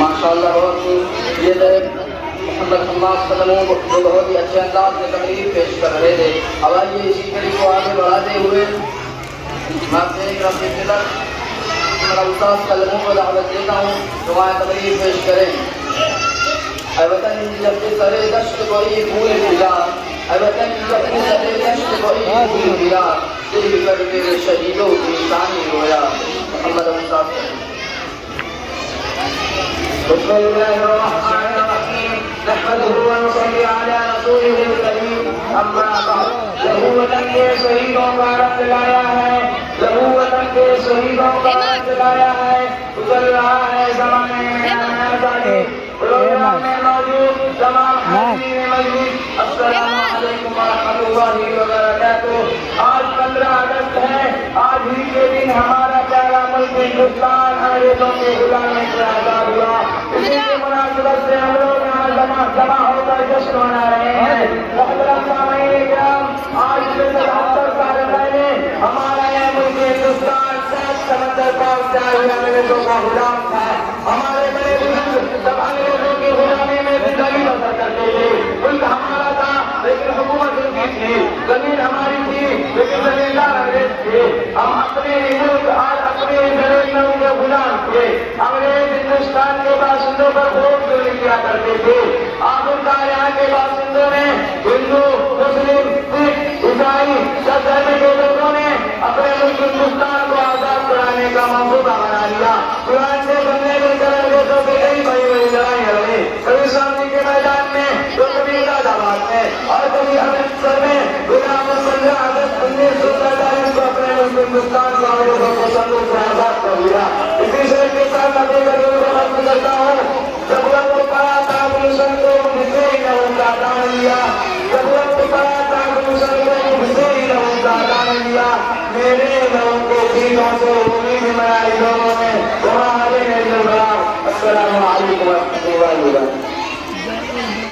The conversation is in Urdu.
ماشاءاللہ بہت یہ محمد حماد صدموں جو بہت ہی اچھے انداز میں تقریر پیش کر رہے تھے. اب آئیے اسی قریب کو آگے بڑھاتے ہوئے میں اپنے ایک رفیع خدمت میرا استاد قلموں کو دعوت دیتا ہوں دعائیں تقریر پیش کریں. اے وطن جب کہ سرے دشت کوئی پھول کھلا، اے وطن جب کہ سرے دشت کوئی پھول کھلا، دل کر کے شہیدوں کی شانی رویا. محمد استاد بسم اللہ الرحمن الرحیم نحمده ونصلی علی رسوله الکریم اما بعد لہو وطن کے شہیدوں کا رب لایا ہے، لہو وطن کے شہیدوں کا رب لایا ہے. گزر رہا ہے زمانے میں نیا تاریخ پروگرام میں موجود تمام حاضرین مجلس السلام علیکم ورحمۃ اللہ وبرکاتہ. آج 15 اگست ہے. آج ہی کے دن ہمارا پیارا ملک ہندوستان انگریزوں کے غلامی سے آزاد ہوا. اسی کی مناسبت سے ہم لوگ یہاں جمع ہو کر جشن منا رہے ہیں. محترم سامعین کرام، آج سے 77 سال پہلے ہمارا یہ ملک ہندوستان سمندر پار سے انگریزوں کا غلام تھا. ہمارے بڑے بزرگ جب انگریزوں کی غلامی میں زندگی بسر کرتے تھے. ملک ہمارا تھا لیکن حکومت ان کی تھی، زمین ہماری تھی لیکن زمیندار انگریز تھے. ہم اپنے ملک آج اپنے زمینوں کے غلام تھے. انگریز ہندوستان کے باشندوں پر بہت چوری کیا کرتے تھے. آخرکار یہاں کے باشندوں نے ہندو مسلم سکھ عیسائی سب دھرم کے لوگوں نے اپنے ملک ہندوستان کو آزاد کرانے کا منصوبہ بنا لیا. قرآن سے بننے کے انگریزوں کے کئی بڑی بڑی لڑائیاں لڑی، کبھی شاملی کے میدان میں تو کبھی الہ آباد میں اور کبھی امرتسر میں. غلام 15 اگست 1947 کو اپنے ملک ہندوستان کو انگریزوں کے صندوق سے آزاد کر دیا. اسی سے کے ساتھ میں کرتا ہوں جب وقت پڑا تھا گلشن کو مجھ سے ہی نہ ان کا دان لیا. جب وقت پڑا تھا گلشن کو مجھ سے ہی نہ ان کا دان لیا. میرے لوگوں کو دینوں سے امید بنائی لوگوں نے وہاں السلام علیکم ورحمۃ اللہ وبرکاتہ.